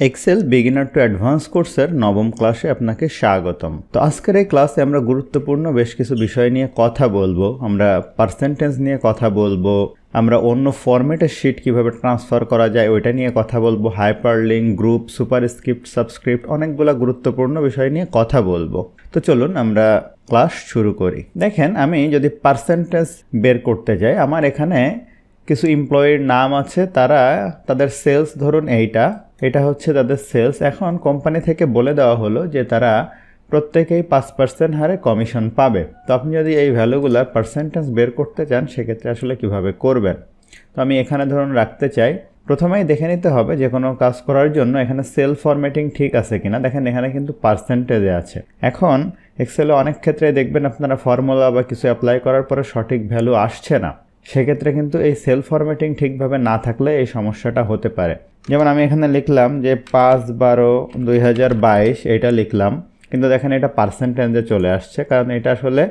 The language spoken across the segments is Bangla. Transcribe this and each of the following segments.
এক্সেল বিগিনার টু অ্যাডভান্স কোর্সের নবম ক্লাসে আপনাকে স্বাগতম। তো আজকের এই ক্লাসে আমরা গুরুত্বপূর্ণ বেশ কিছু বিষয় নিয়ে কথা বলবো। আমরা পার্সেন্টেজ নিয়ে কথা বলবো, আমরা অন্য ফরম্যাটের শিট কিভাবে ট্রান্সফার করা যায় ওইটা নিয়ে কথা বলবো, হাইপারলিঙ্ক, গ্রুপ, সুপারস্ক্রিপ্ট, সাবস্ক্রিপ্ট, অনেকগুলো গুরুত্বপূর্ণ বিষয় নিয়ে কথা বলবো। তো চলুন আমরা ক্লাস শুরু করি। দেখেন, আমি যদি পার্সেন্টেজ বের করতে যাই, আমার এখানে কিছু এমপ্লয়ির নাম আছে, তাদের সেলস ধরুন এটা হচ্ছে তাদের সেলস। এখন কোম্পানি থেকে বলে দেওয়া হলো যে তারা প্রত্যেকেই 5% হারে কমিশন পাবে। তো আপনি যদি এই ভ্যালুগুলার পার্সেন্টেজ বের করতে চান সেক্ষেত্রে আসলে কিভাবে করবেন। তো আমি এখানে ধরুন রাখতে চাই, প্রথমেই দেখে নিতে হবে যে কোনো কাজ করার জন্য এখানে সেল ফরম্যাটিং ঠিক আছে কিনা। দেখেন এখানে কিন্তু পার্সেন্টেজে আছে। এখন এক্সেলে অনেক ক্ষেত্রে দেখবেন আপনারা ফর্মুলা বা কিছু অ্যাপ্লাই করার পরে সঠিক ভ্যালু আসছে না, সেক্ষেত্রে কিন্তু এই সেল ফরম্যাটিং ঠিকভাবে না থাকলে এই সমস্যাটা হতে পারে। যেমন আমি এখানে লিখলাম যে 5/12/2022 এটা লিখলাম, কিন্তু দেখেন এটা পার্সেন্টেজে চলে আসছে, কারণ এটা আসলে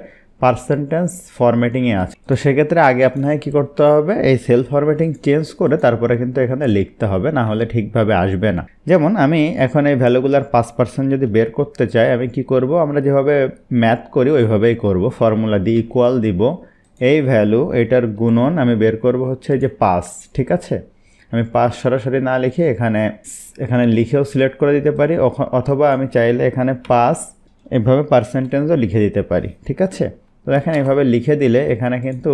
পার্সেন্টেজ ফরম্যাটিংয়ে আছে। তো সেক্ষেত্রে আগে আপনাকে কী করতে হবে, এই সেল ফরম্যাটিং চেঞ্জ করে তারপরে কিন্তু এখানে লিখতে হবে, না হলে ঠিকভাবে আসবে না। যেমন আমি এখন এই ভ্যালুগুলার 5% যদি বের করতে চাই, আমি কি করব, আমরা যেভাবে ম্যাথ করি ওইভাবেই করব। ফর্মুলা দিয়ে ইকুয়াল দিব, এই ভ্যালু এটার গুণন আমি বের করব হচ্ছে যে 5, ঠিক আছে। আমি 5 সরাসরি না লিখে এখানে লিখেও সিলেক্ট করে দিতে পারি, অথবা আমি চাইলে এখানে 5 এভাবে পার্সেন্টেজও লিখে দিতে পারি, ঠিক আছে। তো দেখেন এভাবে লিখে দিলে এখানে কিন্তু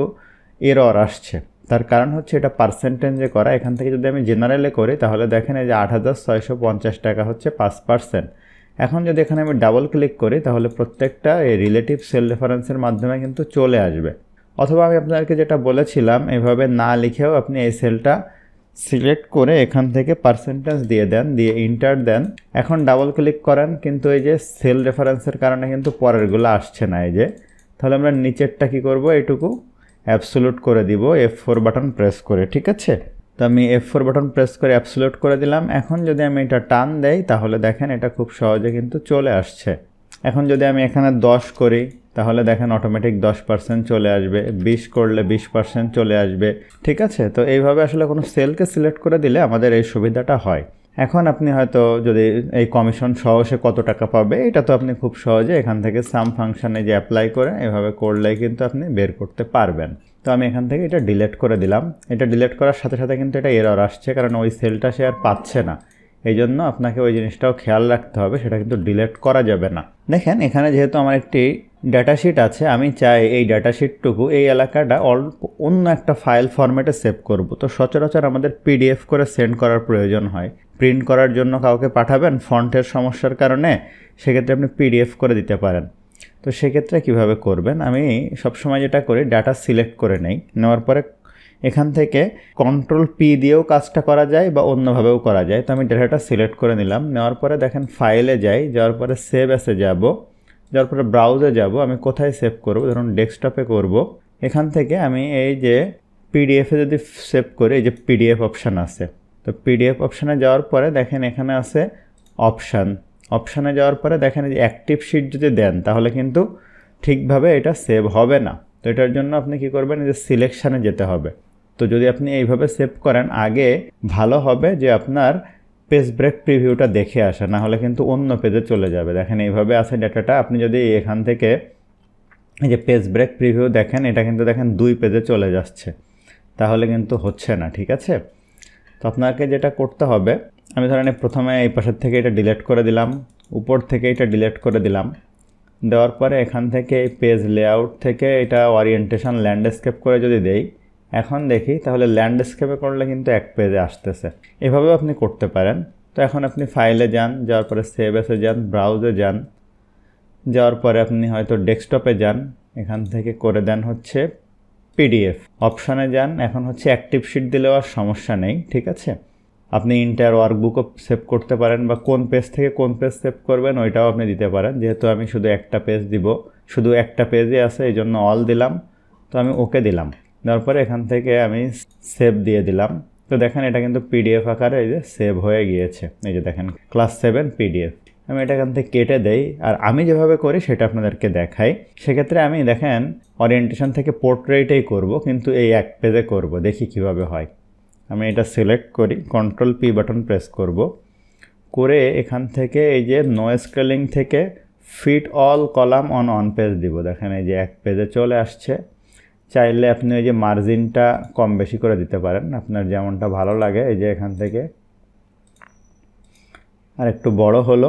এরর আসছে, তার কারণ হচ্ছে এটা পার্সেন্টেজে করা। এখান থেকে যদি আমি জেনারেলে করি তাহলে দেখেন এই যে 8,650 টাকা হচ্ছে 5%। এখন যদি এখানে আমি ডাবল ক্লিক করি তাহলে প্রত্যেকটা এই রিলেটিভ সেল রেফারেন্সের মাধ্যমে কিন্তু চলে আসবে। অথবা আমি আপনাদেরকে যেটা বলেছিলাম, এভাবে না লিখেও আপনি এই সেলটা সিলেক্ট করে এখান থেকে পার্সেন্টেজ দিয়ে দেন, দিয়ে ইন্টার দেন। এখন ডাবল ক্লিক করেন, কিন্তু এই যে সেল রেফারেন্সের কারণে কিন্তু পরেরগুলো আসছে না। এই যে তাহলে আমরা নিচেরটা কি করব, এটুকু অ্যাবসোলুট করে দিব F4 বাটন প্রেস করে, ঠিক আছে। তো আমি F4 বাটন প্রেস করে অ্যাবসোলুট করে দিলাম। এখন যদি আমি এটা টান দেই তাহলে দেখেন এটা খুব সহজে কিন্তু চলে আসছে। এখন যদি আমি এখানে 10 করি তাহলে দেখেন অটোমেটিক 10% চলে আসবে, 20 করলে 20% চলে আসবে, ঠিক আছে। তো এইভাবে আসলে কোনো সেলকে সিলেক্ট করে দিলে আমাদের এই সুবিধাটা হয়। এখন আপনি হয়তো যদি এই কমিশন সহ সে কত টাকা পাবে, এটা তো আপনি খুব সহজে এখান থেকে সাম ফাংশনে যে অ্যাপ্লাই করে এভাবে করলেই কিন্তু আপনি বের করতে পারবেন। তো আমি এখান থেকে এটা ডিলিট করে দিলাম। এটা ডিলিট করার সাথে সাথে কিন্তু এটা এরর আসছে, কারণ ওই সেলটা সে আর পাচ্ছে না। এই জন্য আপনাকে ওই জিনিসটাও খেয়াল রাখতে হবে, সেটা কিন্তু ডিলিট করা যাবে না। দেখেন এখানে যেহেতু আমার একটি ডাটাশিট আছে, আমি চাই এই ডাটাশিটটুকু, এই এলাকাটা অন্য একটা ফাইল ফরম্যাটে সেভ করব। তো সচরাচর আমাদের পিডিএফ করে সেন্ড করার প্রয়োজন হয়। প্রিন্ট করার জন্য কাউকে পাঠাবেন ফন্টের সমস্যার কারণে, সেক্ষেত্রে আপনি পিডিএফ করে দিতে পারেন। তো সেক্ষেত্রে কিভাবে করবেন, আমি সবসময় যেটা করি, ডাটা সিলেক্ট করে নেই, নেওয়ার পরে এখান থেকে Ctrl+P দিয়েও কাজটা করা যায় বা অন্যভাবেও করা যায়। তো আমি ডাটাটা সিলেক্ট করে নিলাম, নেওয়ার পরে দেখেন ফাইলে যাওয়ার পরে সেভ অ্যাসে যাওয়ার পরে ব্রাউজে যাব। আমি কোথায় সেভ করব, ধরুন ডেস্কটপে করব। এখান থেকে আমি এই যে পিডিএফে যদি সেভ করি, এই যে পিডিএফ অপশান আছে, তো পিডিএফ অপশানে যাওয়ার পরে দেখেন এখানে আছে অপশানে যাওয়ার পরে দেখেন এই যে অ্যাক্টিভ শিট যদি দেন তাহলে কিন্তু ঠিকভাবে এটা সেভ হবে না। তো এটার জন্য আপনি কি করবেন, এই যে সিলেকশানে যেতে হবে। তো যদি আপনি এইভাবে সেভ করেন, আগে ভালো হবে যে আপনার পেজ ব্রেক প্রিভিউটা দেখে আসা, না হলে কিন্তু অন্য পেজে চলে যাবে। দেখেন এইভাবে আছে ডাটাটা, আপনি যদি এখান থেকে এই যে পেজ ব্রেক প্রিভিউ দেখেন, এটা কিন্তু দেখেন 2 পেজে চলে যাচ্ছে, তাহলে কিন্তু হচ্ছে না, ঠিক আছে। তো আপনাকে যেটা করতে হবে, আমি ধরেন প্রথমে এই পাশের থেকে এটা ডিলিট করে দিলাম, উপর থেকে এটা ডিলিট করে দিলাম, দেওয়ার পরে এখান থেকে এই পেজ লেআউট থেকে এটা ওরিয়েন্টেশন ল্যান্ডস্কেপ করে যদি দেই, এখন দেখি তাহলে ল্যান্ডস্কেপে করলে কিন্তু এক পেজে আসতেছে। এভাবেও আপনি করতে পারেন। তো এখন আপনি ফাইলে যাওয়ার পরে সেভ এসে যান, ব্রাউজে যাওয়ার পরে আপনি হয়তো ডেস্কটপে যান, এখান থেকে করে দেন হচ্ছে পিডিএফ অপশানে যান। এখন হচ্ছে অ্যাক্টিভ শিট দিলেও আর সমস্যা নেই, ঠিক আছে। আপনি ইন্টার ওয়ার্কবুকও সেভ করতে পারেন, বা কোন পেজ থেকে কোন পেজ সেভ করবেন ওইটাও আপনি দিতে পারেন। যেহেতু আমি শুধু একটা পেজ দিব, শুধু একটা পেজে আছে, এই জন্য অল দিলাম। তো আমি ওকে দিলাম, দেওয়ার পরে এখান থেকে আমি সেভ দিয়ে দিলাম। তো দেখেন এটা কিন্তু পিডিএফ আকারে এই যে সেভ হয়ে গিয়েছে। এই যে দেখেন ক্লাস 7 পিডিএফ। আমি এটা এখান থেকে কেটে দেই, আর আমি যেভাবে করি সেটা আপনাদেরকে দেখাই। সেক্ষেত্রে আমি দেখেন ওরিয়েন্টেশন থেকে পোর্ট্রেটেই করব, কিন্তু এই এক পেজে করব, দেখি কিভাবে হয়। আমি এটা সিলেক্ট করি, Ctrl+P বাটন প্রেস করব, করে এখান থেকে এই যে নো স্কেলিং থেকে fit all column on page দিব। দেখেন এই যে এক পেজে চলে আসছে। চাইলে আপনি ওই যে মার্জিনটা কম বেশি করে দিতে পারেন, আপনার যেমনটা ভালো লাগে। এই যে এখান থেকে আর একটু বড় হলো।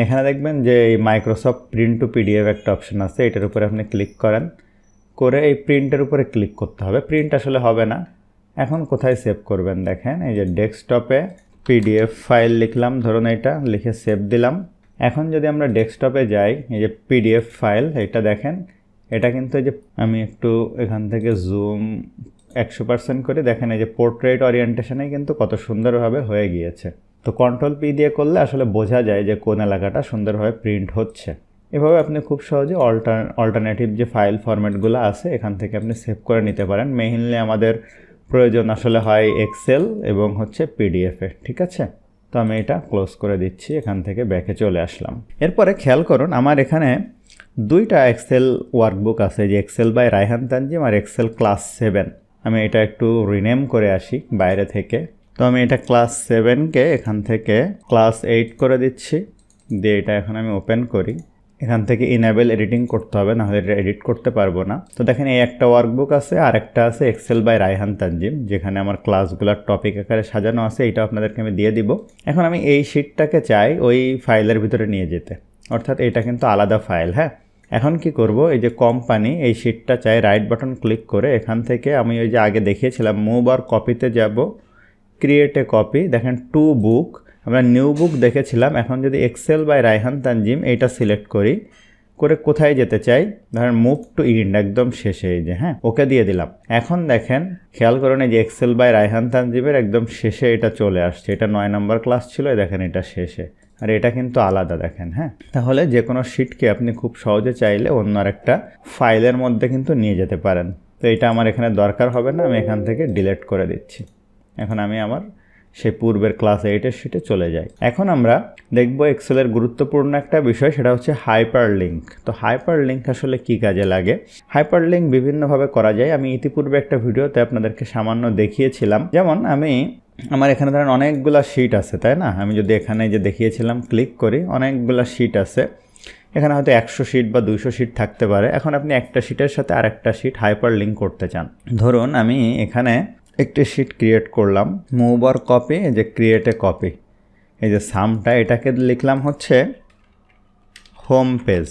এখানে দেখবেন যে এই মাইক্রোসফট প্রিন্ট টু পিডিএফ একটা অপশন আছে, এটার উপরে আপনি ক্লিক করেন, করে এই প্রিন্টের উপরে ক্লিক করতে হবে। প্রিন্ট আসলে হবে না। এখন কোথায় সেভ করবেন দেখেন, এই যে ডেস্কটপে পিডিএফ ফাইল লিখলাম, ধরুন এটা লিখে সেভ দিলাম। এখন যদি আমরা ডেস্কটপে যাই, এই যে পিডিএফ ফাইল এটা দেখেন, এটা কিন্তু এই যে আমি একটু এখান থেকে জুম 100% করে দেখেন, এই যে পোর্ট্রেট ওরিয়েন্টেশনে কিন্তু কত সুন্দরভাবে হয়ে গিয়েছে। তো কন্ট্রোল পি দিয়ে করলে আসলে বোঝা যায় যে কোন এলাকাটা সুন্দরভাবে প্রিন্ট হচ্ছে। এভাবে আপনি খুব সহজে অল্টারনেটিভ যে ফাইল ফরম্যাটগুলো আছে এখান থেকে আপনি সেভ করে নিতে পারেন। মেইনলি আমাদের প্রয়োজন আসলে হয় এক্সেল এবং হচ্ছে পিডিএফে, ঠিক আছে। তো আমি এটা ক্লোজ করে দিচ্ছি, এখান থেকে ব্যাকে চলে আসলাম। এরপরে খেয়াল করুন আমার এখানে দুইটা এক্সেল ওয়ার্কবুক আছে, যে এক্সেল বাই রায়হান তানজিম আর এক্সেল ক্লাস 7। আমি এটা একটু রিনেম করে আসি বাইরে থেকে। তো আমি এটা ক্লাস 7কে এখান থেকে ক্লাস 8 করে দিচ্ছি, দিয়ে এটা এখন আমি ওপেন করি। এখান থেকে ইনেবল এডিটিং করতে হবে, নাহলে এটা এডিট করতে পারবো না। তো দেখেন এই একটা ওয়ার্কবুক আছে, আর একটা আছে এক্সেল বাই রায়হান তানজিম, যেখানে আমার ক্লাসগুলোর টপিক আকারে সাজানো আছে। এটা আপনাদেরকে আমি দিয়ে দিব। এখন আমি এই শিটটাকে চাই ওই ফাইলের ভিতরে নিয়ে যেতে, অর্থাৎ এটা কিন্তু আলাদা ফাইল। হ্যাঁ, এখন কি করব, এই যে কোম্পানি এই শিটটা চাই, রাইট বাটন ক্লিক করে এখান থেকে আমি ওই যে আগে দেখিয়েছিলাম মুভ আর কপিতে যাব, ক্রিয়েট এ কপি। দেখেন টু বুক, আমরা নিউ বুক দেখেছিলাম। এখন যদি এক্সেল বাই রায়হান তানজিম এইটা সিলেক্ট করি, করে কোথায় যেতে চাই, ধরেন মুভ টু ইন্ড, একদম শেষে, এই যে হ্যাঁ ওকে দিয়ে দিলাম। এখন দেখেন খেয়াল করেন এই যে এক্সেল বাই রায়হান তানজিমের একদম শেষে এটা চলে আসছে। এটা 9 নম্বর ক্লাস ছিল, দেখেন এটা শেষে, আর এটা কিন্তু আলাদা দেখেন। হ্যাঁ, তাহলে যে কোনো শিটকে আপনি খুব সহজে চাইলে অন্য আরেকটা ফাইলের মধ্যে কিন্তু নিয়ে যেতে পারেন। তো এটা আমার এখানে দরকার হবে না, আমি এখান থেকে ডিলিট করে দিচ্ছি। এখন আমি আমার সেই পূর্বের ক্লাস 8-এর শিটে চলে যাই। এখন আমরা দেখব এক্সেলের গুরুত্বপূর্ণ একটা বিষয়, সেটা হচ্ছে হাইপার লিঙ্ক। তো হাইপার লিঙ্ক আসলে কী কাজে লাগে? হাইপার লিঙ্ক বিভিন্নভাবে করা যায়। আমি ইতিপূর্বে একটা ভিডিওতে আপনাদেরকে সামান্য দেখিয়েছিলাম। যেমন আমার এখানে ধরেন অনেকগুলা শিট আছে, তাই না? আমি যদি এখানে যে দেখিয়েছিলাম ক্লিক করি, অনেকগুলা শিট আছে। এখানে হয়তো 100 শিট বা 200 শিট থাকতে পারে। এখন আপনি একটা শিটের সাথে আরেকটা শিট হাইপার লিঙ্ক করতে চান। ধরুন আমি এখানে একটি শিট ক্রিয়েট করলাম, মুভ আর কপি, এই যে ক্রিয়েট এ কপি, এই যে সামটা এটাকে লিখলাম হচ্ছে হোম পেজ।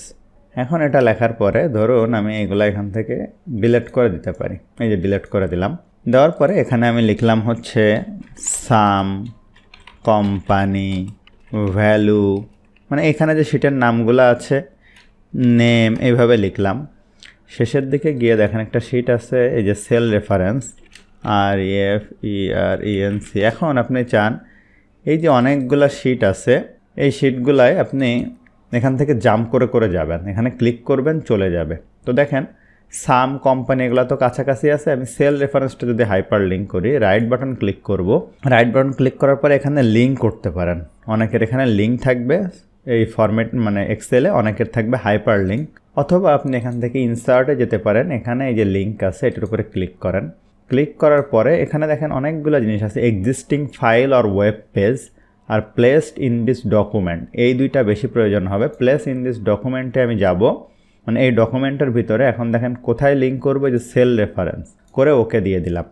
এখন এটা লেখার পরে ধরুন আমি এগুলো এখান থেকে ডিলিট করে দিতে পারি। এই যে ডিলিট করে দিলাম। দেওয়ার পরে এখানে আমি লিখলাম হচ্ছে সাম, কোম্পানি, ভ্যালু, মানে এখানে যে শিটের নামগুলো আছে, নেম, এইভাবে লিখলাম। শেষের দিকে গিয়ে দেখেন একটা শিট আছে, এই যে সেল রেফারেন্স, REFERENC। এখন আপনি চান এই যে অনেকগুলো শিট আছে, এই শিটগুলায় আপনি এখান থেকে জাম্প করে করে যাবেন, এখানে ক্লিক করবেন, চলে যাবে। তো দেখেন সাম, কোম্পানি এগুলো তো কাছাকাছি আছে। আমি সেল রেফারেন্সটা যদি হাইপার লিঙ্ক করি, রাইট বাটন ক্লিক করব। রাইট বাটন ক্লিক করার পরে এখানে লিঙ্ক করতে পারেন। অনেকের এখানে লিঙ্ক থাকবে এই ফরম্যাট, মানে এক্সেলে অনেকের থাকবে হাইপার লিঙ্ক। অথবা আপনি এখান থেকে ইনসার্টে যেতে পারেন, এখানে এই যে লিঙ্ক আছে এটার উপরে ক্লিক করেন। ক্লিক করার পরে এখানে দেখেন অনেকগুলো জিনিস আছে, এক্সিস্টিং ফাইল আর ওয়েব পেজ আর প্লেসড ইন দিস ডকুমেন্ট। এই দুইটা বেশি প্রয়োজন হবে। প্লেস ইন দিস ডকুমেন্টে আমি যাব, মানে এই ডকুমেন্টের ভিতরে। এখন দেখেন কোথায় লিঙ্ক করবো, যে সেল রেফারেন্স, করে ওকে দিয়ে দিলাম।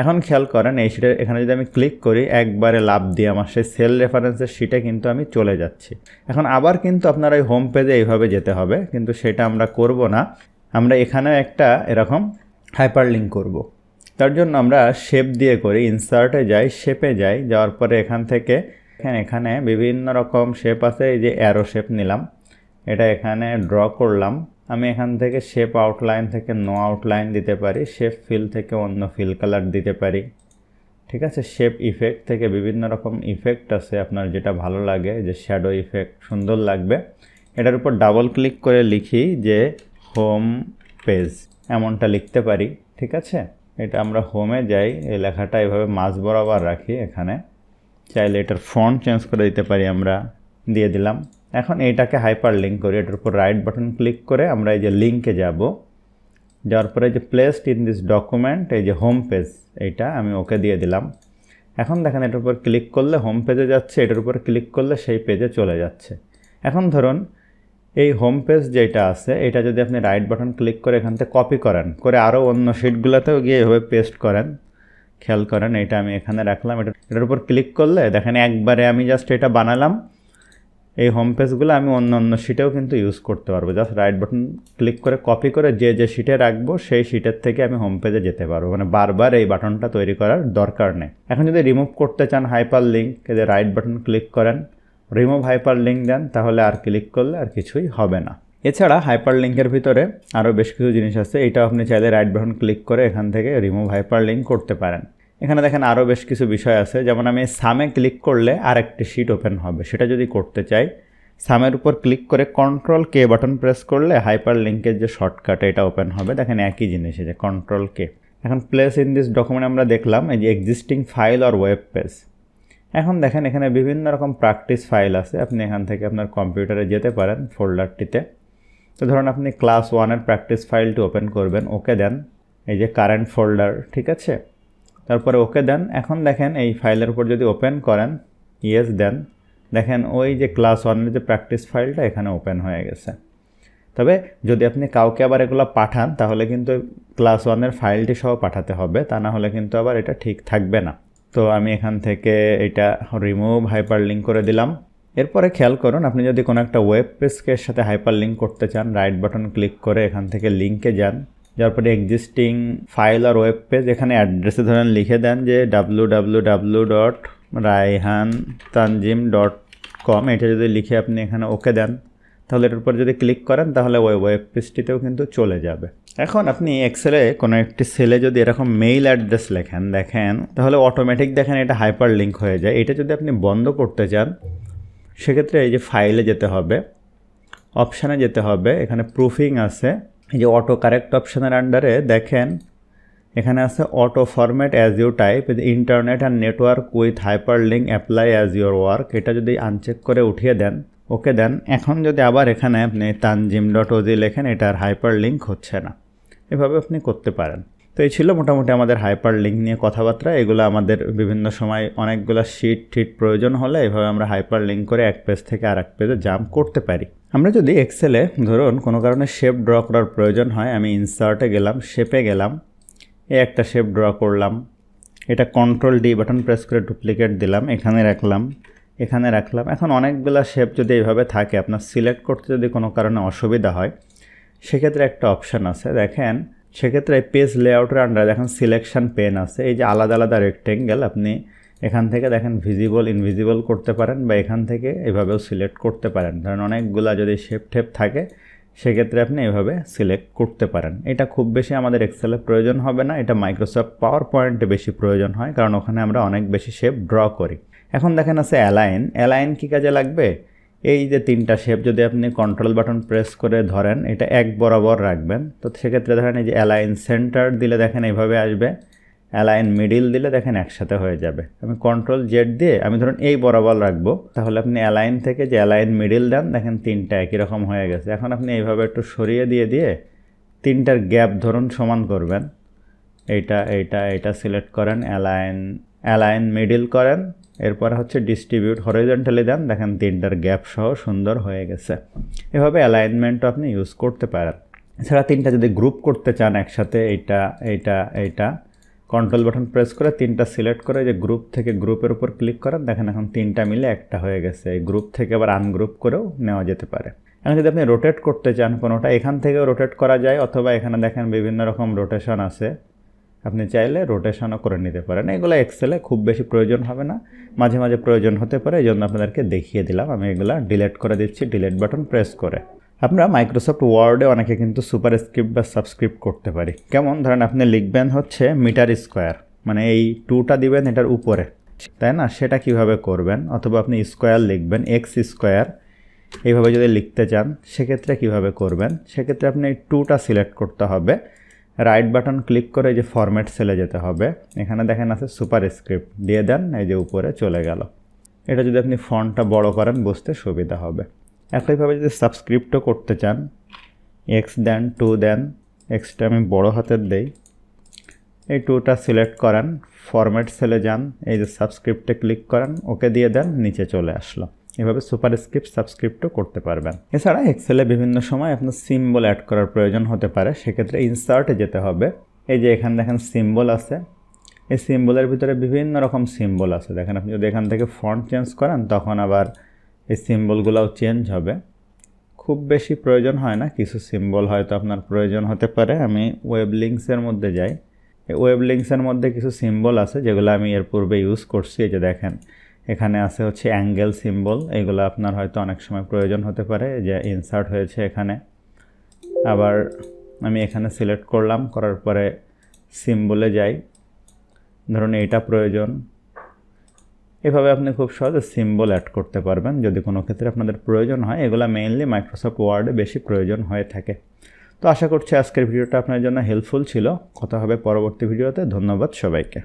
এখন খেয়াল করেন এই শিটের এখানে যদি আমি ক্লিক করি, একবারে লাভ দিয়ে আমার সেই সেল রেফারেন্সের শিটে কিন্তু আমি চলে যাচ্ছি। এখন আবার কিন্তু আপনার ওই হোম পেজে এইভাবে যেতে হবে, কিন্তু সেটা আমরা করব না। আমরা এখানেও একটা এরকম হাইপার লিঙ্ক করব। তার জন্য আমরা শেপ দিয়ে করি, ইনসার্টে যাই, শেপে যাই, যাওয়ার পরে এখান থেকে এখানে বিভিন্ন রকম শেপ আছে। এই যে অ্যারো শেপ নিলাম, এটা এখানে ড্র করলাম। আমি এখান থেকে শেপ আউটলাইন থেকে নো আউটলাইন দিতে পারি, শেপ ফিল থেকে অন্য ফিল কালার দিতে পারি, ঠিক আছে। শেপ ইফেক্ট থেকে বিভিন্ন রকম ইফেক্ট আছে, আপনার যেটা ভালো লাগে, যে শ্যাডো ইফেক্ট সুন্দর লাগবে। এটার উপর ডাবল ক্লিক করে লিখি যে হোম পেজ, এমনটা লিখতে পারি, ঠিক আছে। এটা আমরা হোমে যাই, এই লেখাটা এভাবে মাঝ বরাবর রাখি। এখানে চাইলে এটার ফন্ট চেঞ্জ করে দিতে পারি, আমরা দিয়ে দিলাম। এখন এইটাকে হাইপার লিঙ্ক করি, এটার উপর রাইট বাটন ক্লিক করে আমরা এই যে লিঙ্কে যাব। যাওয়ার পরে যে প্লেসড ইন দিস ডকুমেন্ট, এই যে হোম পেজ, এইটা আমি ওকে দিয়ে দিলাম। এখন দেখেন এটার উপর ক্লিক করলে হোম পেজে যাচ্ছে, এটার উপর ক্লিক করলে সেই পেজে চলে যাচ্ছে। এখন ধরুন এই হোম পেজ যেটা আছে এটা যদি আপনি রাইট বাটন ক্লিক করে এখান থেকে কপি করেন, করে আরও অন্য শিটগুলোতেও গিয়ে এভাবে পেস্ট করেন, খেয়াল করেন এটা আমি এখানে রাখলাম, এটার উপর ক্লিক করলে দেখেন একবারে আমি জাস্ট এটা বানালাম, এই হোম পেজগুলো আমি অন্য অন্য শিটেও কিন্তু ইউজ করতে পারবো। জাস্ট রাইট বাটন ক্লিক করে কপি করে যে শিটে রাখবো সেই শিটের থেকে আমি হোম পেজে যেতে পারবো, মানে বারবার এই বাটনটা তৈরি করার দরকার নেই। এখন যদি রিমুভ করতে চান হাইপার লিঙ্ক, যে রাইট বাটন ক্লিক করেন, রিমুভ হাইপার লিঙ্ক দেন, তাহলে আর ক্লিক করলে আর কিছুই হবে না। এছাড়া হাইপার লিঙ্কের ভিতরে আরও বেশ কিছু জিনিস আছে, এইটাও আপনি চাইলে রাইট বাটন ক্লিক করে এখান থেকে রিমুভ হাইপার লিঙ্ক করতে পারেন। এখানে দেখেন আরও বেশ কিছু বিষয় আছে, যেমন আমি সামে ক্লিক করলে আরেকটি শিট ওপেন হবে, সেটা যদি করতে চাই সামের উপর ক্লিক করে কন্ট্রোল কে বাটন প্রেস করলে হাইপার লিঙ্কের যে শর্টকাট এটা ওপেন হবে। দেখেন একই জিনিস, এই যে কন্ট্রোল কে। এখন প্লেস ইন দিস ডকুমেন্ট আমরা দেখলাম এই যে existing file or web page. এখন দেখেন এখানে বিভিন্ন রকম প্র্যাকটিস ফাইল আছে, আপনি এখান থেকে আপনার কম্পিউটারে যেতে পারেন ফোল্ডারটিতে। তো ধরুন আপনি ক্লাস 1-এর প্র্যাকটিস ফাইলটি ওপেন করবেন, ওকে দেন, এই যে কারেন্ট ফোল্ডার, ঠিক আছে, তারপরে ওকে দেন। এখন দেখেন এই ফাইলের উপর যদি ওপেন করেন, ইয়েস দেন, দেখেন ওই যে ক্লাস 1-এর যে প্র্যাকটিস ফাইলটা এখানে ওপেন হয়ে গেছে। তবে যদি আপনি কাউকে আবার এগুলো পাঠান তাহলে কিন্তু ক্লাস 1-এর ফাইলটি সহ পাঠাতে হবে, তা না হলে কিন্তু আবার এটা ঠিক থাকবে না। তো আমি এখান থেকে এটা রিমুভ হাইপার লিঙ্ক করে দিলাম। এরপরে খেয়াল করুন আপনি যদি কোনো একটা ওয়েব পেজকে এর সাথে হাইপার লিঙ্ক করতে চান, রাইট বাটন ক্লিক করে এখান থেকে লিঙ্কে যান, যার পরে এক্সিস্টিং ফাইল আর ওয়েব পেজ, এখানে অ্যাড্রেসে ধরেন লিখে দেন যে www.raihantanjim.com, এটা যদি লিখে আপনি এখানে ওকে দেন তাহলে এটার উপর যদি ক্লিক করেন তাহলে ওই ওয়েব পেজটিতেও কিন্তু চলে যাবে। এখন আপনি এক্সেলে কোনো একটি সেলে যদি এরকম মেইল অ্যাড্রেস লেখেন দেখেন, তাহলে অটোমেটিক দেখেন এটা হাইপার লিঙ্ক হয়ে যায়। এটা যদি আপনি বন্ধ করতে চান সেক্ষেত্রে এই যে ফাইলে যেতে হবে, অপশানে যেতে হবে, এখানে প্রুফিং আছে, এই যে অটো কারেক্ট অপশানের আন্ডারে দেখেন এখানে আছে auto format as you type, internet and network with hyperlink apply as your work, এটা যদি আনচেক করে উঠিয়ে দেন, ওকে দেন। এখন যদি আবার এখানে আপনি tanjim.oz লেখেন, এটার হাইপার লিঙ্ক হচ্ছে না। এভাবে আপনি করতে পারেন। তো এই ছিল মোটামুটি আমাদের হাইপার লিঙ্ক নিয়ে কথাবার্তা। এগুলো আমাদের বিভিন্ন সময় অনেকগুলো শিট প্রয়োজন হলে এভাবে আমরা হাইপার লিঙ্ক করে এক পেজ থেকে আর এক পেজে জাম্প করতে পারি। আমরা যদি এক্সেলে ধরুন কোনো কারণে শেপ ড্র করার প্রয়োজন হয়, আমি ইনসার্টে গেলাম, শেপে গেলাম, এই একটা শেপ ড্র করলাম, এটা কন্ট্রোল ডি বাটন প্রেস করে ডুপ্লিকেট দিলাম, এখানে রাখলাম, এখানে রাখলাম। এখন অনেকগুলো শেপ যদি এইভাবে থাকে, আপনার সিলেক্ট করতে যদি কোনো কারণে অসুবিধা হয় সেক্ষেত্রে একটা অপশান আছে দেখেন, সেক্ষেত্রে পেজ লেআউটের আন্ডারে দেখেন সিলেকশন পেন আছে, এই যে আলাদা আলাদা রেক্টেঙ্গেল আপনি এখান থেকে দেখেন ভিজিবল ইনভিজিবল করতে পারেন বা এখান থেকে এভাবেও সিলেক্ট করতে পারেন। ধরেন অনেকগুলা যদি শেপ টেপ থাকে সেক্ষেত্রে আপনি এভাবে সিলেক্ট করতে পারেন। এটা খুব বেশি আমাদের এক্সেলে প্রয়োজন হবে না, এটা মাইক্রোসফট পাওয়ার পয়েন্টে বেশি প্রয়োজন হয়, কারণ ওখানে আমরা অনেক বেশি শেপ ড্র করি। এখন দেখেন আছে অ্যালাইন কী কাজে লাগবে, এই যে তিনটা শেপ যদি আপনি কন্ট্রোল বাটন প্রেস করে ধরেন এটা এক বরাবর রাখবেন, তো সেক্ষেত্রে ধরেন এই যে অ্যালাইন সেন্টার দিলে দেখেন এইভাবে আসবে, অ্যালাইন মিডিল দিলে দেখেন একসাথে হয়ে যাবে। আমি কন্ট্রোল জেড দিয়ে আমি ধরুন এই বরাবর রাখবো, তাহলে আপনি অ্যালাইন থেকে যে অ্যালাইন মিডিল দেন দেখেন তিনটা একই রকম হয়ে গেছে। এখন আপনি এইভাবে একটু সরিয়ে দিয়ে তিনটার গ্যাপ ধরুন সমান করবেন, এইটা সিলেক্ট করেন, অ্যালাইন মিডিল করেন, এরপর হচ্ছে ডিস্ট্রিবিউট হরিজন্টালি দেন, দেখেন তিনটার গ্যাপ সহ সুন্দর হয়ে গেছে। এভাবে অ্যালাইনমেন্টও আপনি ইউজ করতে পারেন। এছাড়া তিনটা যদি গ্রুপ করতে চান একসাথে, এইটা কন্ট্রোল বাটন প্রেস করে তিনটা সিলেক্ট করে যে গ্রুপ থেকে গ্রুপের উপর ক্লিক করেন, দেখেন এখন তিনটা মিলে একটা হয়ে গেছে। এই গ্রুপ থেকে আবার আনগ্রুপ করেও নেওয়া যেতে পারে। এখন যদি আপনি রোটেট করতে চান কোনোটা, এখান থেকেও রোটেট করা যায়, অথবা এখানে দেখেন বিভিন্ন রকম রোটেশন আছে, আপনি চাইলে রোটেশনও করে নিতে পারেন। এগুলো এক্সেলে খুব বেশি প্রয়োজন হবে না, মাঝে মাঝে প্রয়োজন হতে পারে, এই জন্য আপনাদেরকে দেখিয়ে দিলাম। আমি এগুলো ডিলিট করে দিচ্ছি, ডিলিট বাটন প্রেস করে। আমরা মাইক্রোসফট ওয়ার্ডে অনেকে কিন্তু সুপার স্ক্রিপ্ট বা সাবস্ক্রিপ্ট করতে পারি। কেমন, ধরেন আপনি লিখবেন হচ্ছে মিটার স্কোয়ার, মানে এই 2টা দিবেন এটার উপরে, তাই না, সেটা কিভাবে করবেন, অথবা আপনি স্কোয়ার লিখবেন এক্স স্কোয়ার, এইভাবে যদি লিখতে চান সেক্ষেত্রে কিভাবে করবেন, সেক্ষেত্রে আপনি এই 2টা সিলেক্ট করতে হবে, রাইট বাটন ক্লিক করে যে ফরম্যাট সেলে যেতে হবে, এখানে দেখেন আছে সুপার স্ক্রিপ্ট দিয়ে দেন, এই যে উপরে চলে গেল। এটা যদি আপনি ফন্টটা বড় করেন বুঝতে সুবিধা হবে। একইভাবে যদি সাবস্ক্রিপ্টও করতে চান, এক্স দেন 2 দেন, এক্সটা আমি বড় হাতের দেই, এই টুটা সিলেক্ট করেন, ফরম্যাট সেলে যান, এই যে সাবস্ক্রিপ্টে ক্লিক করেন, ওকে দিয়ে দেন, নিচে চলে আসলো। এভাবে সুপারস্ক্রিপ্ট সাবস্ক্রিপ্টও করতে পারবেন। এছাড়া এক্সেলে বিভিন্ন সময় আপনার সিম্বল অ্যাড করার প্রয়োজন হতে পারে, সেক্ষেত্রে ইনসার্টে যেতে হবে। এই যে এখানে দেখেন সিম্বল আছে, এই সিম্বলের ভিতরে বিভিন্ন রকম সিম্বল আছে। দেখেন আপনি যদি এখান থেকে ফন্ট চেঞ্জ করেন তখন আবার এই সিম্বলগুলোও চেঞ্জ হবে। খুব বেশি প্রয়োজন হয় না, কিছু সিম্বল হয়তো আপনার প্রয়োজন হতে পারে। আমি ওয়েব লিঙ্কসের মধ্যে যাই, এই ওয়েব লিঙ্কসের মধ্যে কিছু সিম্বল আছে যেগুলো আমি এর পূর্বে ইউজ করছি। এই যে দেখেন এখানে আছে হচ্ছে অ্যাঙ্গেল সিম্বল, এগুলো আপনার হয়তো অনেক সময় প্রয়োজন হতে পারে, যে ইনসার্ট হয়েছে এখানে। আবার আমি এখানে সিলেক্ট করলাম, করার পরে সিম্বলে যাই, ধরুন এইটা প্রয়োজন। এভাবে আপনি খুব সহজে সিম্বল অ্যাড করতে পারবেন যদি কোনো ক্ষেত্রে আপনাদের প্রয়োজন হয়। এগুলো মেইনলি মাইক্রোসফট ওয়ার্ডে বেশি প্রয়োজন হয়ে থাকে। তো আশা করছি আজকের ভিডিওটা আপনার জন্য হেল্পফুল ছিল। কথা হবে পরবর্তী ভিডিওতে। ধন্যবাদ সবাইকে।